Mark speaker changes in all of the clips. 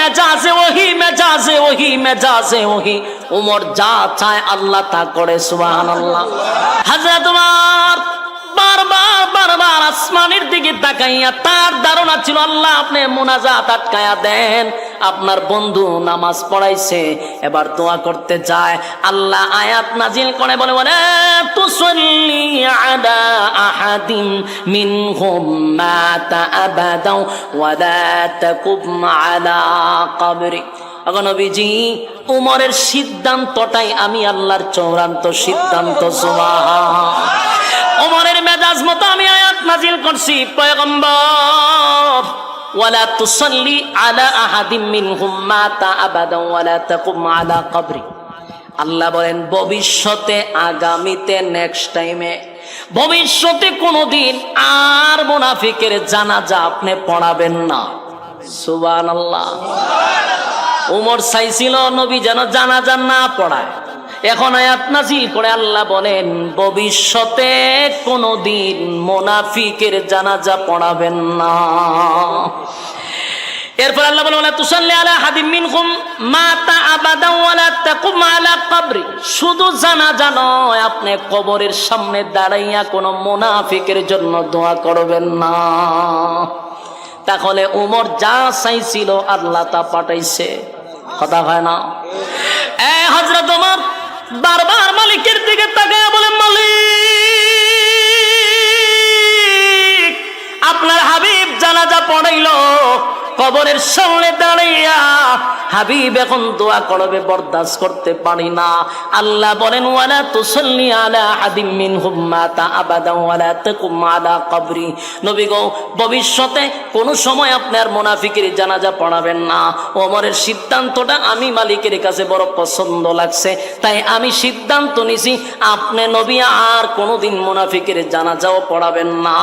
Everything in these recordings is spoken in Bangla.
Speaker 1: মেজাজে ওহি, মেজাজে ওহি, মেজাজে ওহি। উমর যা চায় আল্লাহ তা করে, সুবহানাল্লাহ। হযরত উমর বারবার বারবার আসমানের দিকে তাকাইয়া তার ধারণা ছিল আল্লাহ আপনি মুনাজাত আটকায়া দেন। আপনার বন্ধু নামাজ পড়াইছে, এবার দোয়া করতে যায়, আল্লাহ আয়াত নাজিল করে বলে বলে তুসল্লি আলা আহাদিম মিনহুম মাতা আবাদা ওয়া লা তাকুম আলা কবরি। নবীজি উমরের সিদ্ধান্তটাই আমি আল্লাহর চূড়ান্ত সিদ্ধান্ত। সুবহান। উমরের মেজাজ মতো আমি আয়াত নাজিল করছি, পয়গম্বর ওয়ালা তুসাল্লি আলা আহাদিম মিনহুম মাতা আবাদা ওয়ালা তাকুম আলা কবরি। আল্লাহ বলেন ভবিষ্যতে, আগামীতে, নেক্সট টাইমে, ভবিষ্যতে কোনোদিন আর মুনাফিকের জানাজা আপনি পড়াবেন না। সুবহানাল্লাহ। উমর চাইছিল নবী যেন জানাজা না পড়ায়। এখন আয়াত নাজিল করে আল্লাহ বলেন ভবিষ্যতে কোনোদিন মুনাফিকের জানাজা পড়াবেন না। এরপর আল্লাহ বলেন ওয়ালা তুসাল্লি আলা আহাদিম মিনহুম মাতা আবাদা ওয়ালা তাকুম আলা কবরি। শুধু জানাজা নয়, আপনি কবরের সামনে দাঁড়াইয়া কোনো মুনাফিকের জন্য দোয়া করবেন না। তাহলে উমর যা চাইছিল আল্লাহ তা পাঠাইছে। কথা হয় না? হযরত ওমর বারবার মালিকের দিকে তাকায় বলে, মালিক আপনার হাবিব জানাজা পড়াইলো, কবরের সামনে দাঁড়াইয়া হাবিব এখন দোয়া করবে, বরদাস্ত করতে পারি না। আল্লাহ বলেন ওয়ালা তুসাল্লি আলা আহাদিম মিনহুম মাতা আবাদা ওয়ালা তাকুম আলা কবরি। নবী গো ভবিষ্যতে কোন সময় আপনার মুনাফিকের জানাজা পড়াবেন না। ওমরের সিদ্ধান্তটা আমি মালিকের কাছে বড় পছন্দ লাগছে, তাই আমি সিদ্ধান্ত নিছি আপনি নবী আর কোনোদিন মুনাফিকের জানাজাও পড়াবেন না।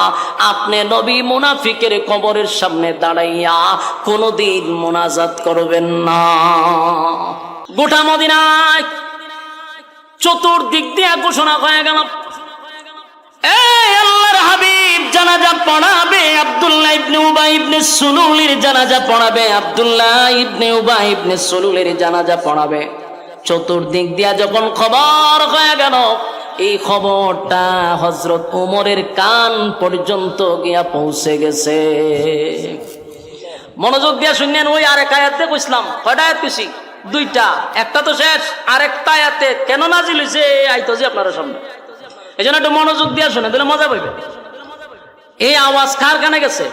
Speaker 1: আপনি নবী মুনাফিকের কবরের সামনে দাঁড়াইয়া কোনোদিন মুনাজাত করবেন না। গোটা মদিনায় চতুর্দিক দিয়ে ঘোষণা হয়ে গেল, এই আল্লাহর হাবিব জানাজা পড়াবে, আব্দুল্লাহ ইবনে উবাই ইবনে সুলুলের জানাজা পড়াবে, আব্দুল্লাহ ইবনে উবাই ইবনে সুলুলের জানাজা পড়াবে। চতুর্দিক দিয়া যখন খবর হয়ে গেল, এই খবরটা হযরত ওমরের কান পর্যন্ত গিয়া পৌঁছে গেছে। মনোযোগ দিয়া শুনলেন, ওই আরেক আয়াতে কইছিলাম, কয়টা আয়াত কইছি? দুইটা, একটা তো শেষ, আরেকটা আয়াতে কেন নাজিল হইছে আইতাছি আপনারা সামনে। এজন্য একটু মনোযোগ দিয়া শুনে দিলে মজা পাইবে। এই আওয়াজ কার কানে গেছে?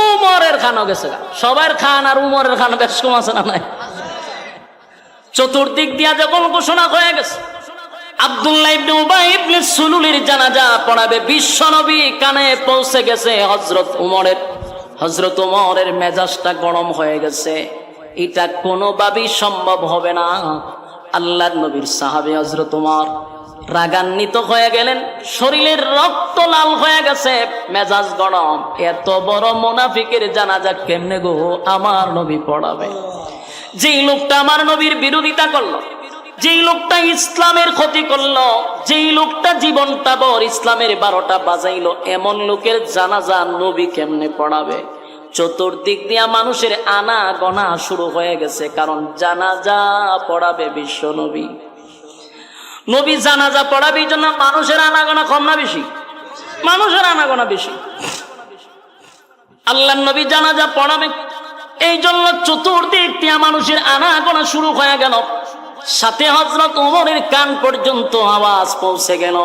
Speaker 1: উমরের কানও গেছে। সবার খান আর উমরের খান বেশ কম আছে না নাই? চতুর্দিক দিয়া যখন ঘোষণা হয়ে গেছে আব্দুল্লাহ ইবনে উবাই ইবনে সুলুলের জানাজা পড়াবে, বিশ্বনবী কানে পৌঁছে গেছে হযরত ওমরের মেজাজটা গরম হয়ে গেছে। এটা কোনোভাবেই সম্ভব হবে না। আল্লাহর নবীর সাহাবী হযরত ওমর রাগান্বিত হয়ে গেলেন, শরীরের রক্ত লাল হয়ে গেছে, মেজাজ গরম। এত বড় মুনাফিকের জানাজা কেমনে গো আমার নবী পড়াবে? যেই লোকটা আমার নবীর বিরোধিতা করলো, যেই লোকটা ইসলামের ক্ষতি করলো, যেই লোকটা জীবনটা ভর ইসলামের 12টা বাজাইলো, এমন লোকের জানাজা নবী কেমনে পড়াবে? চতুর্দিক দিয়া মানুষের আনা গনা শুরু হয়ে গেছে, কারণ জানাজা পড়াবে বিশ্ব নবী। নবী জানাজা পড়াবে, এই জন্য মানুষের আনাগোনা কম না বেশি? মানুষের আনাগোনা বেশি। আল্লাহর নবী জানাজা পড়াবে, এই জন্য চতুর্দিক দিয়া মানুষের আনাগোনা শুরু হয়ে গেল। সাথে হযরত ওমরের কান পর্যন্ত আওয়াজ পৌঁছে গেল।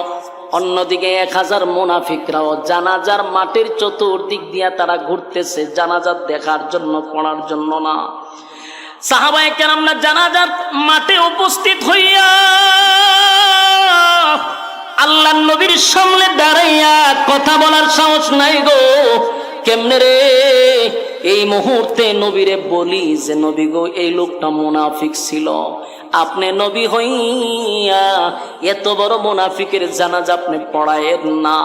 Speaker 1: অন্যদিকে 1000 মুনাফিকরাও জানাজার মাঠের চতুর্দিক দিয়া তারা ঘুরতেছে, জানাজা দেখার জন্য, পড়ার জন্য না। সাহাবায়ে কেরামরা জানাজার মাঠে উপস্থিত হইয়া আল্লাহর নবীর সামনে দাঁড়াইয়া কথা বলার সাহস নাই গো। কেমনে রে? এই মুহূর্তে নবীরে বলি যে নবী গো এই লোকটা মুনাফিক ছিল, আপনি নবী হইয়া এত বড় মুনাফিকের জানাজা আপনি পড়ায়েন না,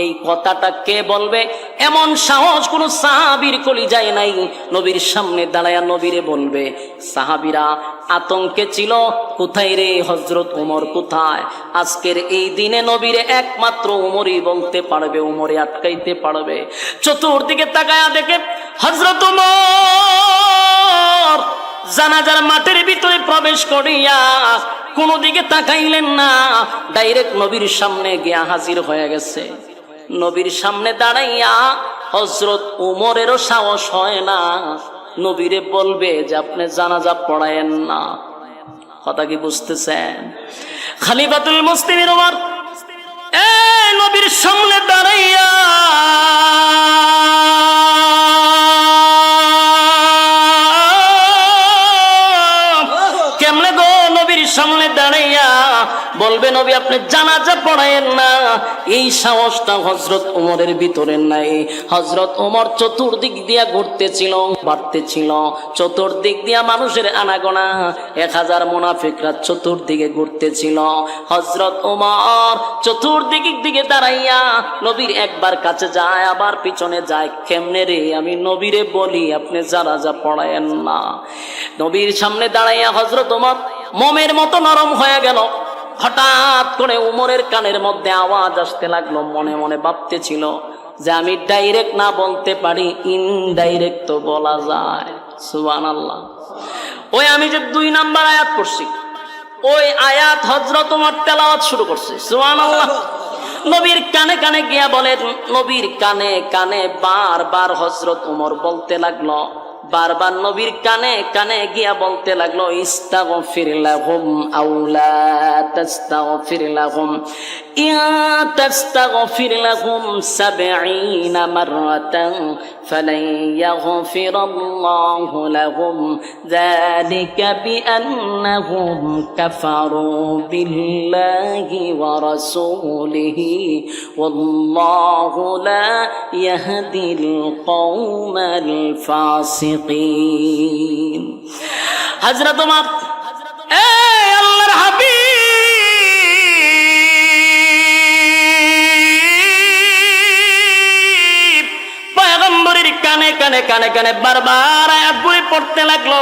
Speaker 1: এই কথাটা কে বলবে? এমন সাহস কোন সাহাবীর কলিজায় নাই নবীর সামনে দাঁড়ায়া নবীরে বলবে। সাহাবীরা আতঙ্কে ছিল, কোথায় রে হযরত ওমর কোথায়? আজকের এই দিনে নবীরে একমাত্র ওমরই বলতে পারবে, ওমরে আটকাইতে পারবে। চতুর্দিকে তাকায়া দেখে হযরত ওমর জানাজার মাঠের ভিতরে প্রবেশ করিয়া কোনো দিকে তাকাইলেন না, ডাইরেক্ট নবীর সামনে গিয়া হাজির হয়ে গেছে। নবীর সামনে দাঁড়াইয়া হযরত উমরেরও সাহস হয় না নবীরে বলবে যে আপনি জানাজা পড়ায়েন না। কথা কি বুঝতেছেন? খলিফাতুল মুসলিমিন ওমর নবীর সামনে দাঁড়াইয়া কেমনে গো নবীর সামনে দাঁড়াইয়া বলবে নবী আপনি জানাজা পড়ায়েন না, এই সাহসটা হযরত ওমরের ভিতরে নাই। হযরত ওমর চতুর্দিক দিয়া ঘুরতেছিল, বাড়তেছিল, চতুর্দিক দিয়া মানুষের আনাগোনা, 1000 মুনাফিকরা চতুর্দিকে ঘুরতেছিল। হযরত ওমর চতুর্দিক দিকে দাঁড়াইয়া নবীর একবার কাছে যায়, আবার পিছনে যায়। কেমনে রে আমি নবীরে বলি আপনি জানাজা পড়ায়েন না? নবীর সামনে দাঁড়াইয়া হযরত ওমর মোমের মতো নরম হয়ে গেল। হঠাৎ করে উমরের কানের মধ্যে আওয়াজ আসতে লাগলো, মনে মনে ভাবতেছিল যে আমি ডাইরেক্ট না বলতে পারি, ইনডাইরেক্ট তো বলা যায়। সুবহানাল্লাহ। ওই আমি যে 2 নাম্বার আয়াত পড়ছি, ওই আয়াত হযরত ওমর তেলাওয়াত শুরু করছে। সুবহানাল্লাহ। নবীর কানে কানে গিয়া বলেন, নবীর কানে কানে বারবার হযরত ওমর বলতে লাগলো, বারবার নবীর কানে কানে গিয়া বলতে লাগলো, ইস্তাগফির লাহুম আও লা তাস্তাগফির লাহুম, ইয়া তাস্তাগফির লাহুম 70 মাররাতান ফালান ইয়াগফিরাল্লাহু লাহুম যালিকা বিআন্নাহুম কাফারু বিল্লাহি ওয়া রাসূলিহি ওয়াল্লাহু লা ইয়াহদিল কওমাল ফাসিকিন। হযরত ওমর আল্লাহর হাবিব পয়গম্বরের কানে কানে কানে কানে বারবার আয়াতগুলি পড়তে লাগলো।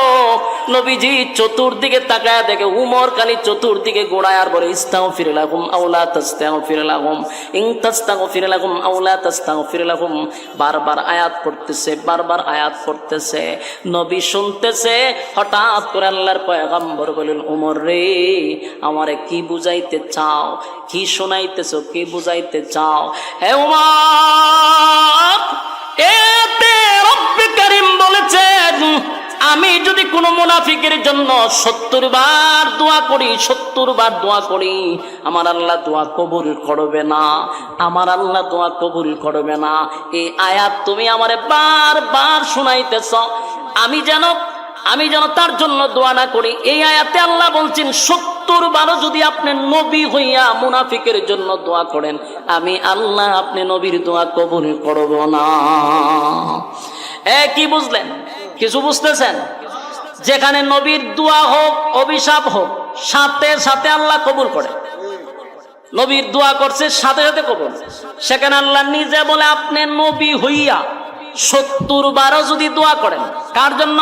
Speaker 1: নবীজি চতুর্দিকে তাকায় দেখে উমর খালি চতুর্দিকে গোড়ায় আর বলে, ইস্তাগফির লাহুম আও লা তাস্তাগফির লাহুম, ইন তাস্তাগফির লাহুম আও লা তাস্তাগফির লাহুম। বারবার আয়াত পড়তেছে, বারবার আয়াত পড়তেছে, নবী শুনতেছে। হঠাৎ করে আল্লাহর পয়গম্বর বলেন, উমর রে আমারে কি বুঝাইতে চাও, কি শোনাইতেছো, কি বুঝাইতে চাও? হে উমর, এতে রব্বে কারীম বলেছেন আমি যদি কোনো মুনাফিকের জন্য 70 বার দোয়া করি, 70 বার দোয়া করি, আমার আল্লাহ দোয়া কবুল করবে না, আমার আল্লাহ দোয়া কবুল করবে না। এই আয়াত তুমি আমারে বারবার শোনাইতেছ, আমি যেন তার জন্য দোয়া না করি। এই আয়াতে আল্লাহ বলছেন 70 বারও যদি আপনি নবী হইয়া মুনাফিকের জন্য দোয়া করেন, আমি আল্লাহ আপনি নবীর দোয়া কবুল করব না। কি বুঝলেন? কিছু বুঝতেছেন? যেখানে নবীর দোয়া হোক, অভিশাপ হোক, সাথে সাথে আল্লাহ কবুল করে। নবীর দোয়া করছে, সাথে সাথে কবুল। সেখানে আল্লাহ নিজে বলে আপনি নবী হইয়া 70 বারও যদি দোয়া করেন, কার জন্য?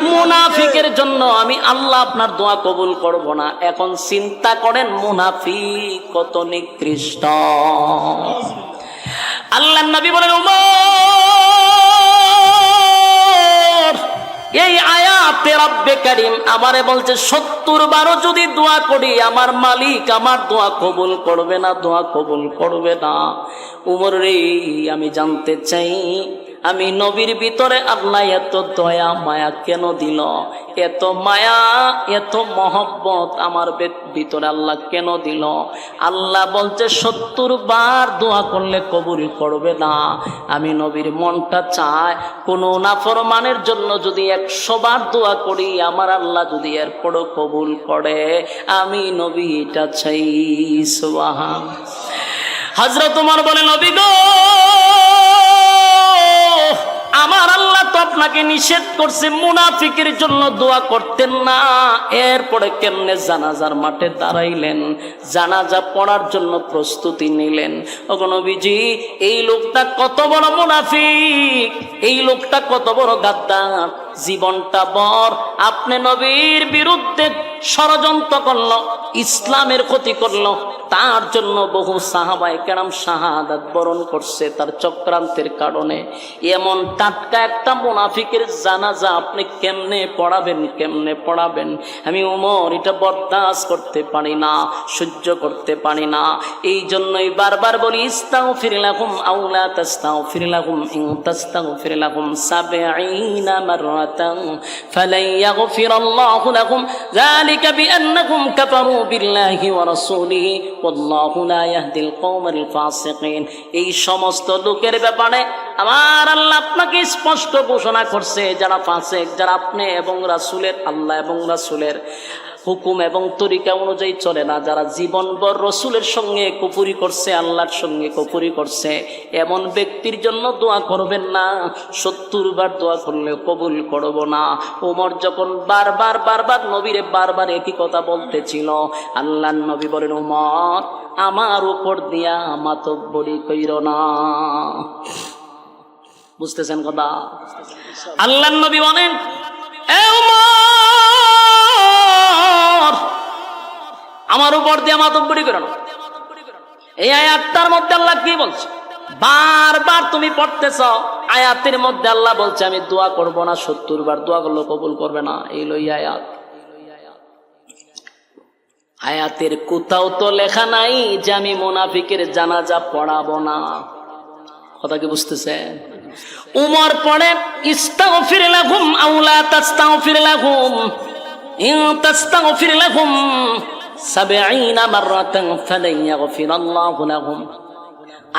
Speaker 1: মুনাফিকের জন্য, আমি আল্লাহ আপনার দোয়া কবুল করব না। এখন চিন্তা করেন মুনাফিক কত নিকৃষ্ট। আল্লাহর নবী বলেন, এই আয়াতে রব্বে কারীম আমারে বলছে 70 বারও যদি দোয়া করি আমার মালিক আমার দোয়া কবুল করবে না, দোয়া কবুল করবে না। উমর রে আমি জানতে চাই আমি নবীর ভিতরে আল্লাহ এত দয়া মায়া কেন দিল, এত মায়া এত মহব্বত আমার ভিতরে আল্লাহ কেন দিল? আল্লাহ বলছে 70 বার দোয়া করলে কবুল করবে না। আমি নবীর মনটা চায় কোনো নাফরমানের জন্য যদি 100 বার দোয়া করি আমার আল্লাহ যদি এরপরও কবুল করে, আমি নবী এটা চাই। সুবহান। হযরত ওমর বলে, নবী গো আমার আল্লাহ তো আপনাকে নিষেধ করছে মুনাফিকের জন্য দোয়া করতেন না, এরপরে কেমনে জানাজার মাঠে দাঁড়াইলেন, জানাজা পড়ার জন্য প্রস্তুতি নিলেন? ওগো নবীজি এই লোকটা কত বড় মুনাফিক, এই লোকটা কত বড় গাদ্দার, জীবনটা বর আপনি নবীর বিরুদ্ধে ষড়যন্ত্র করলো, ইসলামের ক্ষতি করলো, তার জন্য বহু সাহাবায়ে কেরাম শাহাদাত বরণ করছে তার চক্রান্তের কারণে। এমন টাটকা একটা মুনাফিকের জানাজা আপনি কেমনে পড়াবেন? আমি ওমর এটা বরদাস্ত করতে পারি না, সহ্য করতে পারি না। এই জন্যই বারবার বলি ইস্তাগফির লাহুম আও লা তাস্তাগফির লাহুম ইন তাস্তাগফির লাহুম ৭০ মাররাতান ফালান ইয়াগফিরাল্লাহু লাহুম যালিকা বিআন্নাহুম কাফারু বিল্লাহি ওয়া রাসূলিহি ওয়াল্লাহু লা ইয়াহদিল কওমাল ফাসিকিন। এই সমস্ত লোকের ব্যাপারে আমার আল্লাহ আপনাকে স্পষ্ট ঘোষণা করছে, যারা ফাসিক, যারা আপনি এবং রাসূলের, আল্লাহ এবং রাসূলের হুকুম এবং তরিকা অনুযায়ী চলে না, যারা জীবনভর রসুলের সঙ্গে কুফরি করছে, আল্লাহর সঙ্গে কুফরি করছে, এমন ব্যক্তির জন্য দোয়া করবেন না। ৭০ বার দোয়া করলে কবুল করব না। ওমর যখন বারবার নবীরে বারবার একই কথা বলতেছিল, আল্লাহর নবী বলেন, ওমর আমার উপর দিয়া মাতব্বরি কইরো না। বুঝতেছেন কথা? আল্লাহর নবী বলেন, এ ওমর আমার উপর দিয়ে মাতব্বরি করো না। এই আয়াতটার মধ্যে আল্লাহ কি বলছে? বারবার তুমি পড়তেছ, আয়াতের মধ্যে আল্লাহ বলছে আমি দোয়া করব না, ৭০ বার দোয়া করলে কবুল করবে না। এই লই আয়াত। আয়াতের কোথাও তো লেখা নাই যে আমি মুনাফিকের জানাজা পড়াবো না। কথা কি বুঝতেছেন? উমর পড়ে ইস্তাগফির লাহুম আও লা তাস্তাগফির লাহুম ইন তাস্তাগফির লাহুম ৭০ মাররাতান ফালান ইয়াগফিরাল্লাহু লাহুম।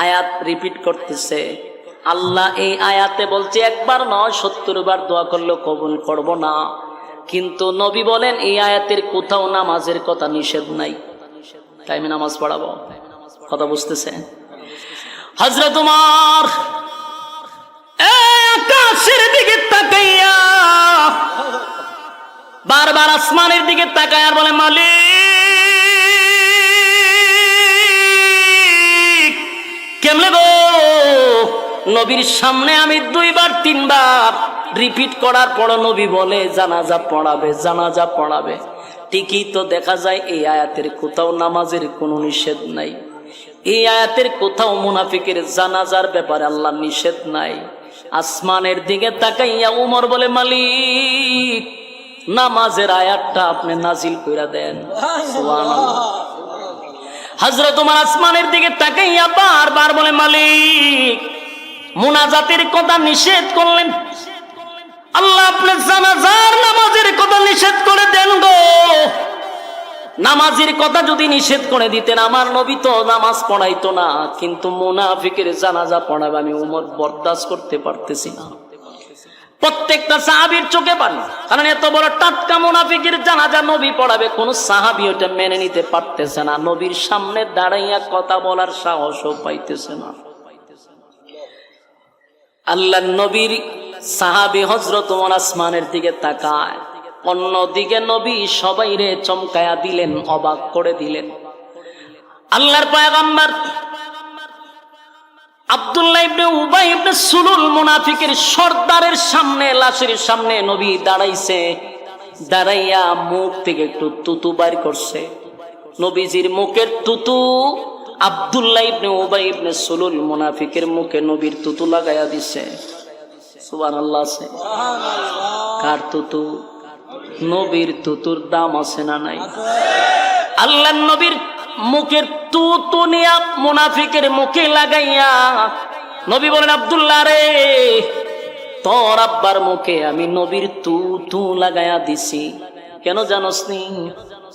Speaker 1: আয়াত রিপিট করতেছে। আল্লাহ এই আয়াতে বলছে একবার নয় ৭০ বার দোয়া করলে কবুল করব না। কিন্তু নবী বলেন এই আয়াতের কোথাও নামাজের কথা নিষেধ নাই, তাই আমি নামাজ পড়াবো। কথা বুঝতেছেন? হযরত উমর আকাশের দিকে তাকাইয়া বারবার আসমানের দিকে তাকায় আর বলে, মালিক কেমনে গো? নবীর সামনে আমি ২ বার ৩ বার রিপিট করার পর নবী বলে জানাজা পড়াবে। ঠিকই তো দেখা যায় এই আয়াতের কোথাও নামাজের কোনো নিষেধ নাই। এই আয়াতের কোথাও মুনাফিকের জানাজার ব্যাপারে আল্লাহ নিষেধ নাই। আসমানের দিকে তাকাইয়া উমর বলে, মালিক নামাজের আয়াতটা আপনি নাজিল কইরা দেন। সুবহানাল্লাহ। হযরত ওমর আসমানের দিকে তাকাইয়া বারবার বলে, মালিক মুনাজাতের কথা নিষেধ করলেন, আল্লাহ আপনি জানাজার নামাজের কথা নিষেধ করে দেন গো। নামাজের কথা যদি নিষেধ করে দিতেন আমার নবী তো নামাজ পড়াইতো না, কিন্তু মুনাফিকের জানাজা পড়াবে আমি উমর বরদাস্ত করতে পারতেছি না। প্রত্যেকটা সাহাবীর চোখে পানি, কারণ এত বড় টাটকা মুনাফিকের জানাজা নবী পড়াবে, কোন সাহাবী ওটা মেনে নিতে পারতেছে না। নবীর সামনে দাঁড়াইয়া কথা বলার সাহসও পাইতেছে না। আল্লাহ নবীর সাহাবী হযরত ওমর আসমানের দিকে তাকায়, অন্যদিকে নবী সবাইরে চমকায়া দিলেন, অবাক করে দিলেন। আল্লাহর পয়গম্বর আব্দুল্লাহ ইবনে উবাই ইবনে সুলুল মুনাফিকের সর্দারের সামনে, লাশের সামনে নবী দাঁড়াইছে। দাঁড়াইয়া মুখ থেকে একটু তুতু বাইর করছে। নবীজির মুখের তুতু আব্দুল্লাহ ইবনে উবাই ইবনে সুলুল মুনাফিকের মুখে নবীর তুতু লাগাইয়া দিছে। সুবহানাল্লাহ। কার তুতু? নবীর তুতুর দাম আছে না নাই? আল্লাহ নবীর মুখের তুতু নিয়া মুনাফিকের মুখে লাগাইয়া নবী বলেন, আব্দুল্লাহ রে তোর আব্বার মুখে আমি নবীর তুতু লাগাইয়া দিছি। কেন জানোস নি?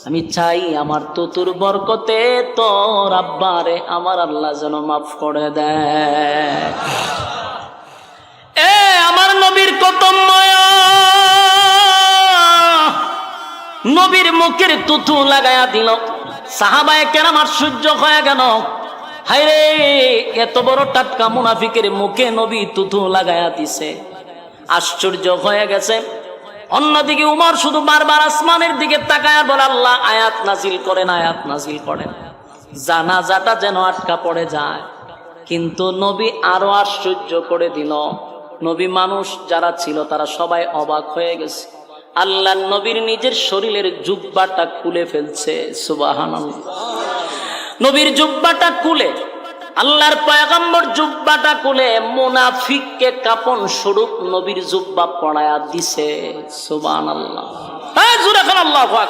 Speaker 1: আমি চাই আমার তুতুর বরকতে তোর আব্বারে আমার আল্লাহ যেন মাফ করে দেয়। আমার নবীর কত মায়া, নবীর মুখের তুতু লাগাইয়া দিল। সাহাবায়ে কেরাম আশ্চর্য হয়ে গেল, হায়রে এত বড় টাটকা মুনাফিকের মুখে নবী তুতু লাগাইয়া দিছে। আশ্চর্য হয়ে গেছে। অন্যদিকে উমর শুধু বারবার আসমানের দিকে তাকায় বলে, আল্লাহ আয়াত নাজিল করেন, আয়াত নাজিল করেন, জানাজাটা যেন আটকা পড়ে যায়। কিন্তু নবী আরো আশ্চর্য করে দিল। নবী মানুষ যারা ছিল তারা সবাই অবাক হয়ে গেছে। আল্লাহ নবীর নিজের শরীরের জুব্বাটা খুলে ফেলছে। সুবহানাল্লাহ। নবীর জুব্বাটা খুলে, আল্লাহর পয়গম্বর জুব্বাটা খুলে মুনাফিককে কাপন স্বরূপ নবীর জুব্বা পরায়া দিছে। সুবহানাল্লাহ। এই জোরে বলেন আল্লাহু আকবার।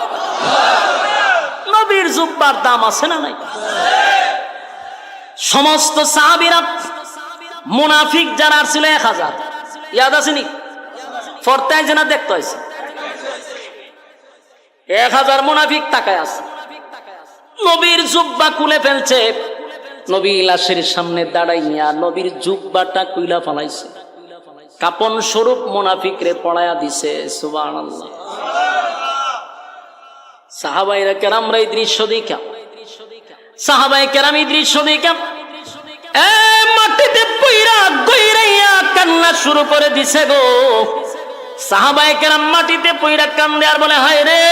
Speaker 1: নবীর জুব্বার দাম আছে না নাই? সমস্ত সাহাবীরা মুনাফিক যারা ছিল 1000, ইয়াদ আছে নি? ফরতায় যেনা দেখতে হয়েছে 1000 মুনাফিক তাকায় আছে। নবীর জুব্বা খুলে ফেলছে, নবী লাশের সামনে দাঁড়াইয়া নবীর জুব্বাটা কুইলা ফেলাইছে, কাপন স্বরূপ মুনাফিকরে পড়ায়া দিছে। সুবহানাল্লাহ। সাহাবায়ে কেরামরা এই দৃশ্য দেখা, সাহাবায়ে কেরাম এই দৃশ্য দেখা মাটিতে পইরা গইরাইয়া কান্না শুরু করে দিছে গো। সাহাবায়ে কেরাম মাটিতে পইরা কান্দে আর বলে, হায় রে,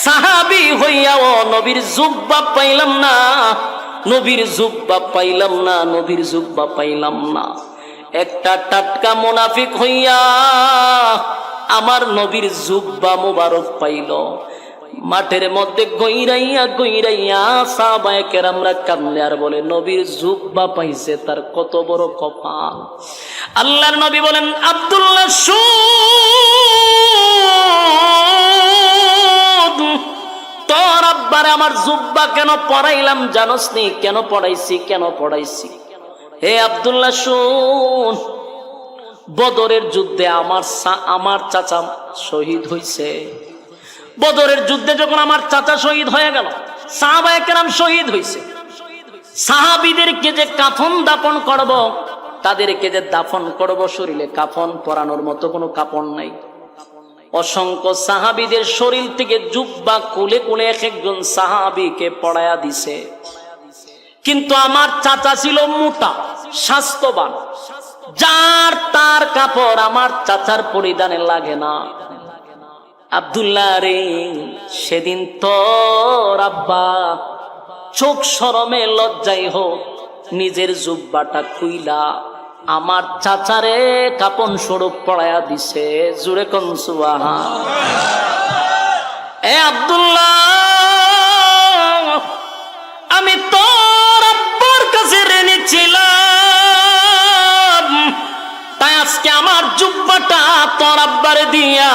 Speaker 1: সাহাবী হইয়াও নবীর জুব্বা পাইলাম না, নবীর জুব্বা পাইলাম না, নবীর জুব্বা পাইলাম না। একটা টাটকা মুনাফিক হইয়া আমার নবীর জুব্বা মুবারক পাইল। মাঠের মধ্যে গইরাইয়া গইরাইয়া সাহাবায়ে কেরামরা কান্দে আর বলে, নবীর জুব্বা পাইছে, তার কত বড় কপাল। আল্লাহর নবী বলেন, আব্দুল্লাহ তোর আব্বারে আমার জুব্বা কেন পড়াইলাম জানোস নি? কেন পড়াইছি, কেন পড়াইছি? হে আব্দুল্লাহ শুন, বদরের যুদ্ধে আমার চাচা শহীদ হইছে। বদরের যুদ্ধে যখন আমার চাচা শহীদ হয়ে গেল, সাহাবায়ে কেরাম শহীদ হইছে, সাহাবীদেরকে যে কাফন দাফন করব, তাদেরকে যে দাফন করব, শরীরে কাফন পরানোর মতো কোনো কাপড় নাই। অসংখ্য সাহাবীদের শরীর থেকে জুব্বা খুলে খুলে এক একজন সাহাবীকে পড়ায়া দিছে। কিন্তু আমার চাচা ছিল মোটা, স্বাস্থ্যবান, যার তার কাপড় আমার চাচার পরিধানে লাগে না। আব্দুল্লাহ রে, সেদিন তোর আব্বা চোখ শরমে লজ্জাই হোক নিজের জুব্বাটা খুইলা আমার চাচারে কাপন স্বরূপ পড়ায়া দিছে। জুড়ে কোন সুবহানাল্লাহ। এ আব্দুল্লাহ, আমি তোর আব্বার কাছে ঋণী ছিলাম, তাই আজকে আমার জুব্বাটা তোর আব্বারে দিয়া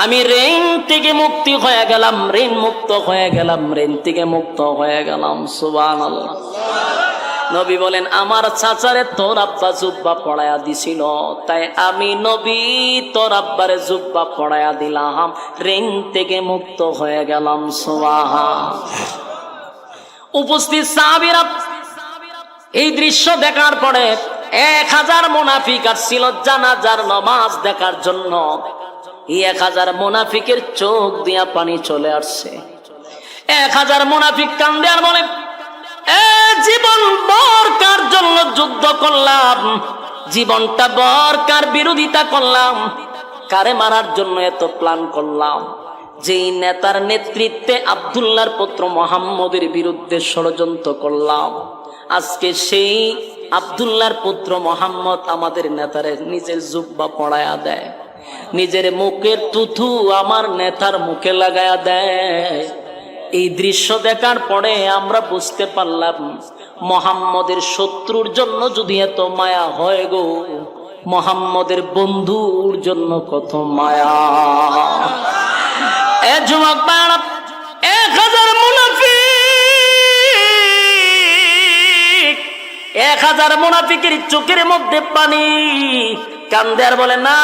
Speaker 1: আমি ঋণ থেকে মুক্তি হয়ে গেলাম, ঋণ মুক্ত হয়ে গেলাম, ঋণ থেকে মুক্ত হয়ে গেলাম। সুবহানাল্লাহ। নবী বলেন, আমার চাচারে তোর আব্বা জুব্বা পড়ায়া দিছিল, তাই আমি নবী তোর আব্বারে জুব্বা পড়ায়া দিলাম, ঋণ থেকে মুক্ত হয়ে গেলাম। সুবহানাল্লাহ। উপস্থিত সাহাবীরা এই দৃশ্য দেখার পরে 1000 মুনাফিক আসছিল জানাজার নামাজ দেখার জন্য। এই 1000 মুনাফিকের চোখ দিয়া পানি চলে আসছে। 1000 মুনাফিক কান্দে আর বলে, জীবন বরকার জন্য যুদ্ধ করলাম, জীবনটা বরকার বিরোধিতা করলাম, কারে মারার জন্য এত প্ল্যান করলাম, যেই নেতার নেতৃত্বে আব্দুল্লাহর পুত্র মুহাম্মদের বিরুদ্ধে ষড়যন্ত্র করলাম, আজকে সেই আব্দুল্লাহর পুত্র মুহাম্মদ আমাদের নেতারে নিজের জুব্বা পড়ায়া দেয়, নিজের মুখের তুথু আমার নেতার মুখে লাগায়া দেয়। এই দৃশ্য দেখার পরে আমরা বুঝতে পারলাম, মুহাম্মদের শত্রুর জন্য যদি এত মায়া হয় গো, মুহাম্মদের বন্ধুর জন্য কত মায়া। এ যুবক ভাইরা, 1000 মুনাফিক, 1000 মুনাফিকের চোখের মধ্যে পানি, কান্দে আর বলে, না,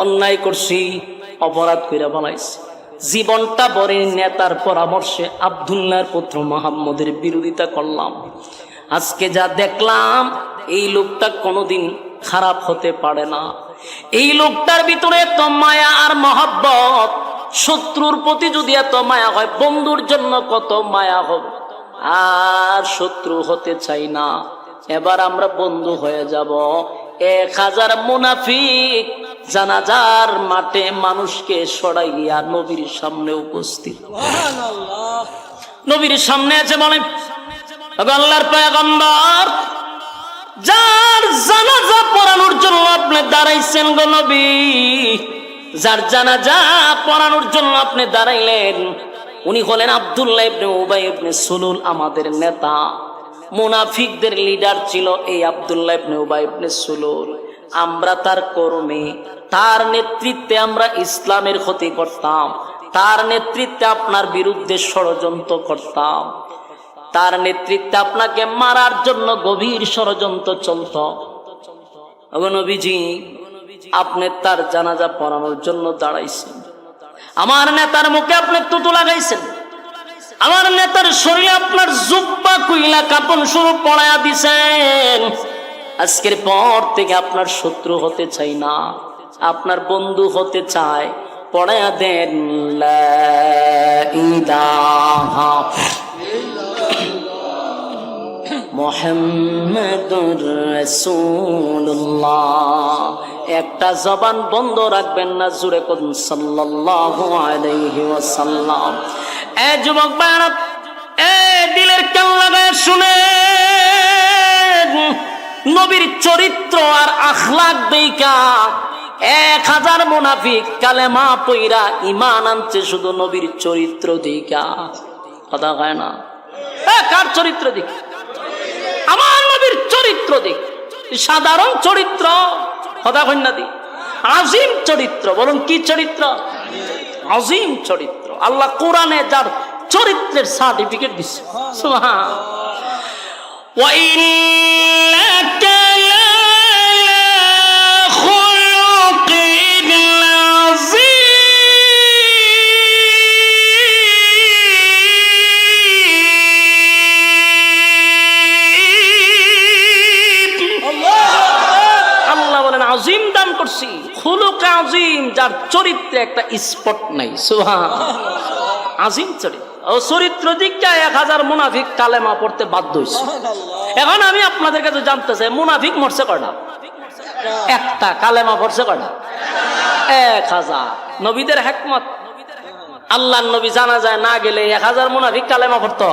Speaker 1: অন্যায় করছি, অপরাধ করে ফেলাইছি, জীবনটা বরে নেতার পরামর্শে আব্দুল্লাহর পুত্র মুহাম্মদের বিরোধিতা করলাম, আজকে যা দেখলাম এই লোকটা কোনোদিন খারাপ হতে পারে না। এই লোকটার ভিতরে এত মায়া আর মহব্বত, শত্রুর প্রতি যদি এত মায়া হয়, বন্ধুর জন্য কত মায়া হবে। আর শত্রু হতে চাই না, এবার আমরা বন্ধু হয়ে যাব। 1000 মুনাফিক জানাজার মাঠে মানুষকে সরাইয়া নবীর সামনে উপস্থিত। সুবহানাল্লাহ। নবীর সামনে আছে, বলে, আল্লাহর পয়গম্বর, যার জানাজা পড়ানোর জন্য আপনি দাঁড়াইছেন গো নবী, যার জানাজা পড়ানোর জন্য আপনি দাঁড়াইলেন, উনি হলেন আব্দুল্লাহ ইবনে উবাই ইবনে সুলুল, আমাদের নেতা। মুনাফিকদের লিডার ছিল এই আব্দুল্লাহ ইবনে উবাই ইবনে সুলুল। আমরা তার কর্মী, তার নেতৃত্বে আমরা ইসলামের ক্ষতি করতাম, তার নেতৃত্বে আপনার বিরুদ্ধে ষড়যন্ত্র করতাম, তার নেতৃত্বে আপনাকে মারার জন্য গভীর ষড়যন্ত্র চলত। নবীজি, আপনি তার জানাজা পড়ানোর জন্য দাঁড়াইছেন, আমার নেতার মুখে আপনি তুতু লাগাইছেন, আমার নেতার শরীরে আপনার জুব্বা কুইলা কাপড় শুরু পড়ায়া দিছেন। আজকের পর থেকে আপনার শত্রু হতে চাই না, আপনার বন্ধু হতে চায়। পড়ায়া দেন লা ইলাহা মুহাম্মাদুর রাসূলুল্লাহ। একটা জবান বন্ধ রাখবেন না, জোরে কোন সাল্লাল্লাহু আলাইহি ওয়াসাল্লাম। এ যুবক ভাইরা, এ দিলের কান লাগায় শুনেন, নবীর চরিত্র আর আখলাক দেইখা 1000 মুনাফিক কালেমা পইরা ঈমান আনছে শুধু নবীর চরিত্র দেইখা। কথা কয় না? কার চরিত্র দেখ? আমার নবীর চরিত্র দেখ। সাধারণ চরিত্র, কথা কয় না দি, আজিম চরিত্র। বলুন কি চরিত্র? আজিম চরিত্র। আল্লাহ কোরআনে যার চরিত্রের সার্টিফিকেট দিচ্ছে। সুবহান। ওয়া ইন্নাকা আজিম দান করছি, খুলুক আজিম, যার চরিত্রে একটা স্পট নাই। সুবহান। আজিম চরিত্র। ও চরিত্র দিকটা 1000 মুনাফিক কালেমা পড়তে বাধ্য হয়েছে। এখন আমি আপনাদের কাছে জানতে চাই, মুনাফিক মরছে কয়টা? একটা। কালেমা পড়ছে কয়টা? 1000। নবীদের হিকমত, আল্লাহর নবী জানা যায় না গেলে 1000 মুনাফিক কালেমা পড়তো।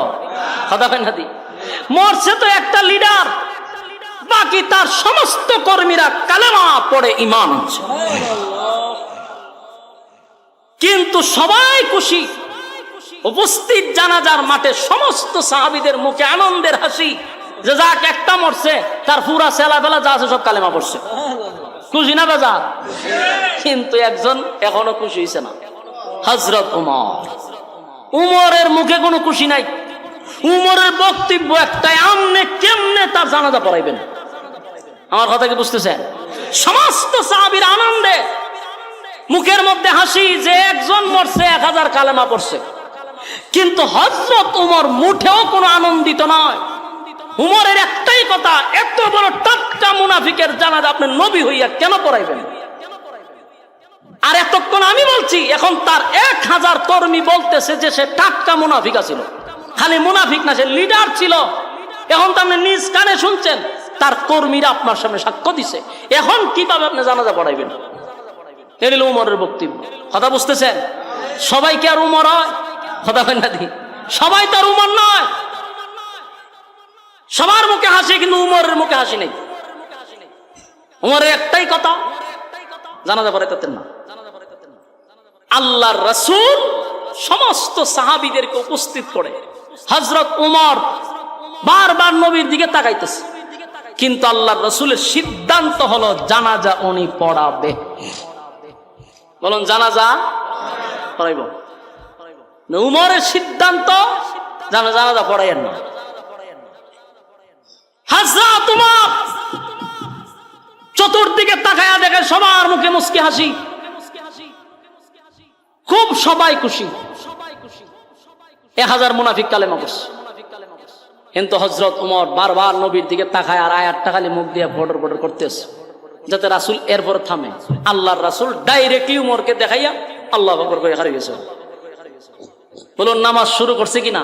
Speaker 1: কথা কয় না দি? মরছে তো একটা লিডার, বাকি তার সমস্ত কর্মীরা কালেমা পড়ে ঈমান আনছে। কিন্তু সবাই খুশি, উপস্থিত জানাজার মাঠে সমস্ত সাহাবীদের মুখে আনন্দের হাসি, যে যাক একটা মরছে, তার পুরা ছেলাপেলা যা আছে সব কালেমা পড়ছে। খুশি না বেজার? কিন্তু একজন এখনো খুশি হয়েছে না, হযরত ওমর। উমরের মুখে কোনো খুশি নাই। উমরের বক্তব্য একটাই, আমনে কেমনে তার জানাজা পড়াইবেন। আমার কথা কি বুঝতেছেন? সমস্ত সাহাবীর আনন্দে, মুখের মধ্যে হাসি, যে একজন মরছে 1000 কালেমা পড়ছে। কিন্তু হযরত ওমর মুঠেও কোনো আনন্দিত নয়। উমরের একটাই কথা, এত বড় টাটকা মুনাফিকের জানাজা আপনি নবী হইয়া কেন পড়াইবেন? আর এতক্ষণ আমি বলছি, এখন তার 1000 কর্মী বলতেছে যে সে টাটকা মুনাফিক ছিল। খালি মুনাফিক না, সে লিডার ছিল। এখন তো আপনি নিজ কানে শুনছেন, তার কর্মীরা আপনার সামনে সাক্ষ্য দিছে। এখন কিভাবে আপনি জানাজা পড়াইবেন? এটা হলো উমরের বক্তব্য। কথা বুঝতেছেন? সবাই কি আর উমর হয়? কথা কয় না দি? সবাই তার উমর নয়। সবার মুখে হাসি, কিন্তু উমরের মুখে হাসি নেই। উমরের একটাই কথা, জানাজা পড়াইতেন না। আল্লাহর রাসূল সমস্ত সাহাবীদেরকে উপস্থিত করে, হযরত উমর বারবার নবীর দিকে তাকাইতেছে, কিন্তু আল্লাহর রাসূলের সিদ্ধান্ত হলো জানাজা উনি পড়াবে। বলুন জানাজা পড়াইব। উমরের সিদ্ধান্ত, জানাজা পড়াইয়েন না। হযরত উমর চতুর্দিকে তাকায়া দেখে সবার মুখে মুস্কি হাসি, খুব সবাই খুশি। 1000 মুনাফিক কালেমা পড়ছে। কিন্তু হযরত উমর বারবার নবীর দিকে তাকায় আর আয়াতটা খালি মুখ দিয়ে বর্ডর বর্ডর করতেছে, যাতে রাসূল এরপর থামে। আল্লাহর রাসূল ডাইরেক্টলি উমরকে দেখাইয়া আল্লাহু আকবার করে হারিয়ে গেছে। বলুন নামাজ শুরু করছে কিনা?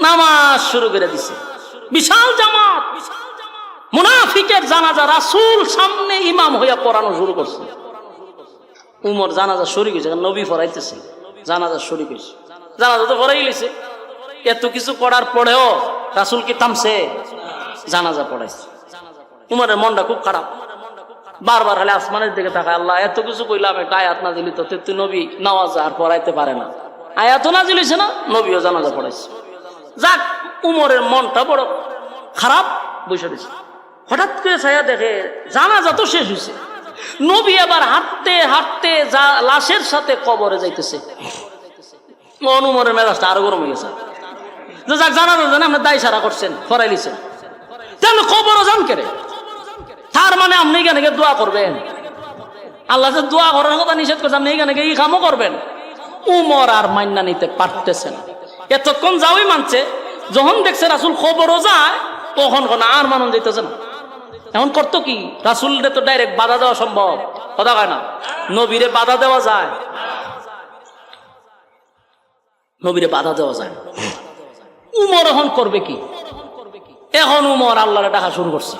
Speaker 1: নামাজ শুরু করে দিছে। বিশাল জামাত, মুনাফিকের জানাজা রাসূল সামনে ইমাম হইয়া পড়ানো শুরু করছে। উমর জানাজা শরীক হয়েছে, নবী পড়াইতেছে, জানাজা শরীক হয়েছে। জানাজা তো পড়াই লিছে, এত কিছু করার পরেও রাসূল কি থামছে? জানাজা পড়াইছে। উমরের মনটা খুব খারাপ। বারবার খালি আসমানের দিকে তাকায়, আল্লাহ এত কিছু কইলাম, একটা আয়াত নাজিল হইতো, তুই নবী নামাজ আর পড়াইতে পারে না, আয়াতও নাজিল হইছে না, নবীও জানাজা পড়াইছে। যাক, উমরের মনটা বড় খারাপ বসে দিছে। হঠাৎ করে ছায়া দেখে জানাজা তো শেষ হয়েছে, নবী আবার হাঁটতে হাঁটতে লাশের সাথে কবরে যাইতেছে। উমরের মেজাজটা আরো গরম হয়ে গেছে। যাক, জানাজা জানে আপনি দায় সারা করছেন, ফরাই লিছেন, তাহলে কবরও যান কেড়ে, তার মানে আপনি এখানে গিয়ে দোয়া করবেন। আল্লাহ যে দোয়া করার কথা নিষেধ করছে, আপনি এখানে গিয়ে এই কামও করবেন। উমর আর মান্না নিতে পারতেছেন, এতক্ষণ যাওই মানছে, যখন দেখছে রাসূল খবরও যায় তখন আর মানুষ যাইতেছে না। এখন করতো কি, রাসূলরে তো ডাইরেক্ট বাধা দেওয়া সম্ভব, কথা কয় না, নবীরে বাধা দেওয়া যায়, নবীরে বাধা দেওয়া যায়। উমর এখন করবে কি? এখন উমর আল্লাহরে ডাকা শুরু করছে,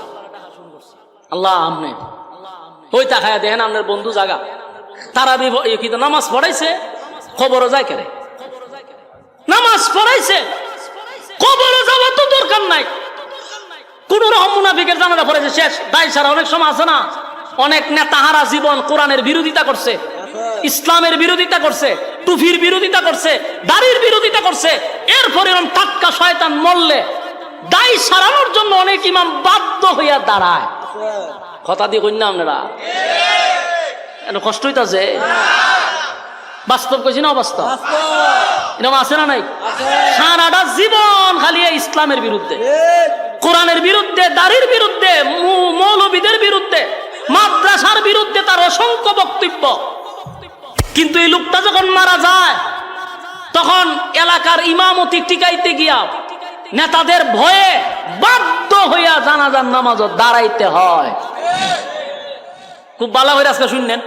Speaker 1: আল্লাহ আপনি ওই তাকায় দেখেন আপনার বন্ধু জাগা, তারা নামাজ পড়াইছে, খবরও যায় কেন, নামাজ পড়াইছে, খবরও যাওয়ার তো দরকার নাই। কোন রকম মুনাফিকের জানাজা পড়েছে, শেষ, দায় সারা। অনেক সময় আছে না, অনেক নেতাহারা জীবন কোরআনের বিরোধিতা করছে, ইসলামের বিরোধিতা করছে, টুফির বিরোধিতা করছে, দাড়ির বিরোধিতা করছে, এরপরে এরকম টাটকা শয়তান মরলে দায় সারানোর জন্য অনেক ইমাম বাধ্য হইয়া দাঁড়ায়। কথা দিয়ে কই না আপনারা, কষ্ট হইতাছে, বাস্তব কইছি না অবাস্তব, এরকম আছে না নাই? সারাটা জীবন খালি ইসলামের বিরুদ্ধে, কোরআনের বিরুদ্ধে, দাড়ির বিরুদ্ধে, মৌলবীদের বিরুদ্ধে, মাদ্রাসার বিরুদ্ধে তার অসংখ্য বক্তব্য। কিন্তু এই লোকটা যখন মারা যায়, তখন এলাকার ইমামতি টিকাইতে গিয়া নেতাদের ভয়ে বাধ্য হইয়া জানাজার নামাজও দাঁড়াইতে হয়। খুব ভালো করে আজকে শুনলেন,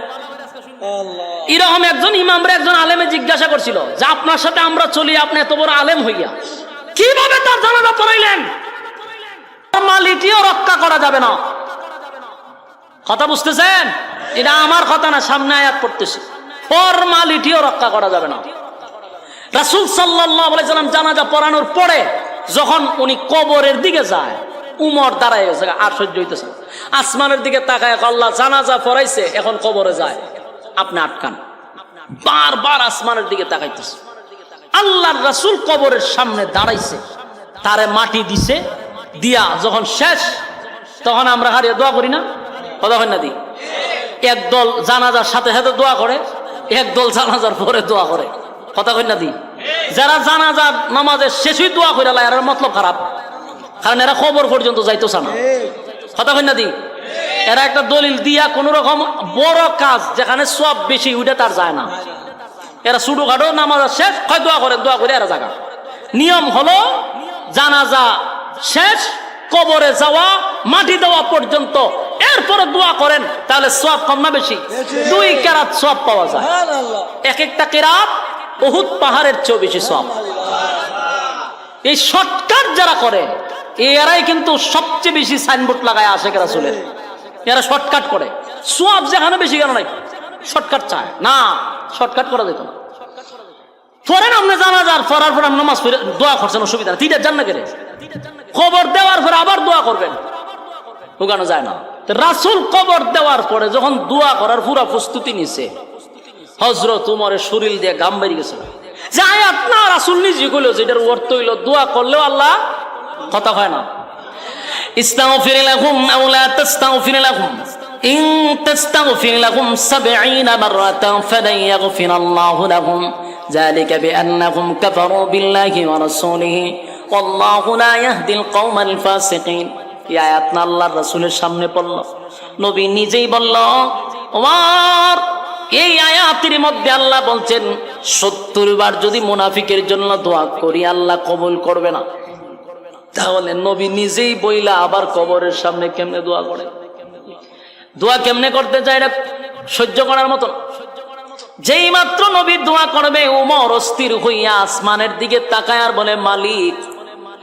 Speaker 1: এরকম একজন ইমামরে একজন আলেমে জিজ্ঞাসা করছিল যে আপনার সাথে আমরা চলি, আপনি এত বড় আলেম হইয়া কিভাবে তার জানাজা পড়াইলেন? ফরমালিটিও রক্ষা করা যাবে না। কথা বুঝতেছেন? এটা আমার কথা না, সামনে আয়াত পড়তেছি, ফরমালিটিও রক্ষা করা যাবে না। রাসূল সাল্লাল্লাহু আলাইহি সাল্লাম জানাজা পড়ানোর পরে যখন উনি কবরের দিকে যায়, উমর দাঁড়ায় গেছে, আর সহ্য হইতেছে, আসমানের দিকে তাকায়, আল্লাহ জানাজা পড়াইছে, এখন কবরে যায়, আপনি আটকান। বারবার আসমানের দিকে তাকাইতেছে। আল্লাহর রাসূল কবরের সামনে দাঁড়াইছে, তারে মাটি দিছে, দিয়া যখন শেষ, তখন আমরা হারিয়ে দোয়া করি না, কথা হয় না দি? একদল জানাজার সাথে সাথে দোয়া করে, একদল জানাজার পরে দোয়া করে, কথা কই না দি? যারা জানাজার নামাজের শেষই দোয়া করে লাই, এর মতলব খারাপ, কারণ এরা খবর পর্যন্ত যাইতেছে না, কথা কই না দি? এরা একটা দলিল দিয়া কোন রকম বড় কাজ যেখানে সব বেশি উঠে তার যায় না, এরা ছোটখাটো নামাজের শেষ হয় দোয়া করে, দোয়া করে এরা জায়গা। নিয়ম হলো জানাজা শেষ, কবরে যাওয়া, মাটি দেওয়া পর্যন্ত, এরপরে দোয়া করেন, তাহলে সওয়াব কম না বেশি? 2 কেরাত সওয়াব পাওয়া যায়। এক একটা কেরাত উহুদ পাহাড়ের চেয়েও বেশি সওয়াব। এই শর্টকাট যারা করে, এরাই কিন্তু সবচেয়ে বেশি সাইনবোর্ড লাগায় আশেখ রাসূলের, এরা শর্টকাট করে। সওয়াব যেখানে বেশি কেন নাই, শর্টকাট চায় না, শর্টকাট করা যেত না। পড়েন আপনি জানাজার পড়ার পর নামাজ পড়ে দোয়া করছেন, অসুবিধা না, তিনটা জান্নাত কেড়ে খবর দেওয়ার পরে আবার দোয়া করবেন, ওখানে যায় না। রাসূল কবর দেওয়ার পরে যখন দোয়া করার পুরো প্রস্তুতি নিছে, হযরত উমরের শরীর দিয়ে ঘাম বেরিয়ে গেছে। যে আয়াত না রাসূল নিজে কইলো, যেটার অর্থ হইলো দোয়া করলেও আল্লাহ, কথা হয় না, ইস্তাগফির লাহুম আও লা তাস্তাগফির লাহুম ইন তাস্তাগফির লাহুম 70 মাররাতান ফালান ইয়াগফিরাল্লাহু লাহুম যালিকা বিআন্নাহুম কাফারু বিল্লাহি ওয়া রাসূলিহি ওয়াল্লাহু লা ইয়াহদিল কওমাল ফাসিকিন। এই আয়াত না আল্লাহর রাসূলের সামনে পড়ল, নবী নিজেই বলল, ওমর এই আয়াতের মধ্যে আল্লাহ বলছেন 70 বার যদি মুনাফিকের জন্য দোয়া করি আল্লাহ কবুল করবে না। তাহলে নবী নিজেই বইলা আবার কবরের সামনে কেমনে দোয়া করে, দোয়া কেমনে করতে চায়, এটা সহ্য করার মতো। যেই মাত্র নবী দোয়া করবে, উমর অস্থির হইয়া আসমানের দিকে তাকায় আর বলে, মালিক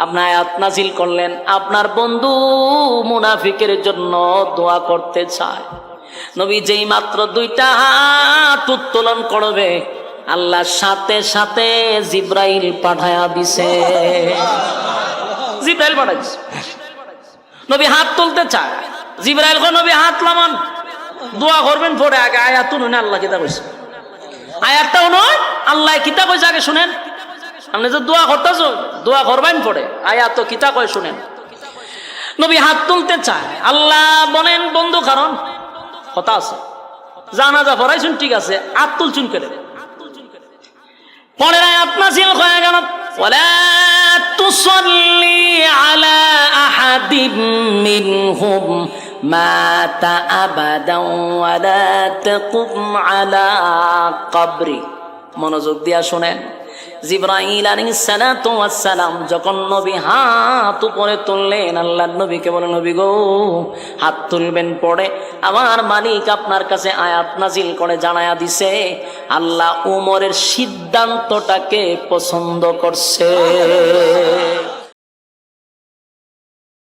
Speaker 1: আপনি আয়াত নাজিল করলেন, আপনার বন্ধু মুনাফিকের জন্য দোয়া করতে চায়। নবী যেই মাত্র 2টা হাত উত্তোলন করবে, আল্লাহ সাথে সাথে জিব্রাইল পাঠায়া দিছে, জিব্রাইল পাঠাইছে। নবী হাত তুলতে চায়, জিব্রাইল কো নবী হাত নামান, দোয়া করবেন পরে আগে আয়াত শুনুন আল্লাহ কিতা কইছে আয়াতটাও নয় আল্লাহ কিতা কইছে আগে শুনেন আপনি যে দোয়া করতেছ দোয়া করবেন পরে আয়াত তো কিতা কয় শুনেন নবী হাত তুলতে চায় আল্লাহ বলেন বন্ধু কারণ কথা আছে জানাজা পড়াইছুন ঠিক আছে হাত তুলছুন করে পরের আয়াত নাযিল হয়ে গেল ওয়ালা তুসাল্লি আলা আহাদিম মিনহুম মাতা আবাদান ওয়ালা তাকুম আলা কবরি মনোযোগ দিয়া শুনেন জিবরাইল আলাইহিস সালাতু ওয়াস সালাম যখন নবী হাত উপরে তুললেন আল্লাহর নবীকে বলেন নবী গো হাত তুলবেন পড়ে আমার মালিক আপনার কাছে আয়াত নাজিল করে জানায়া দিছে আল্লাহ উমরের সিদ্ধান্তটাকে পছন্দ করছে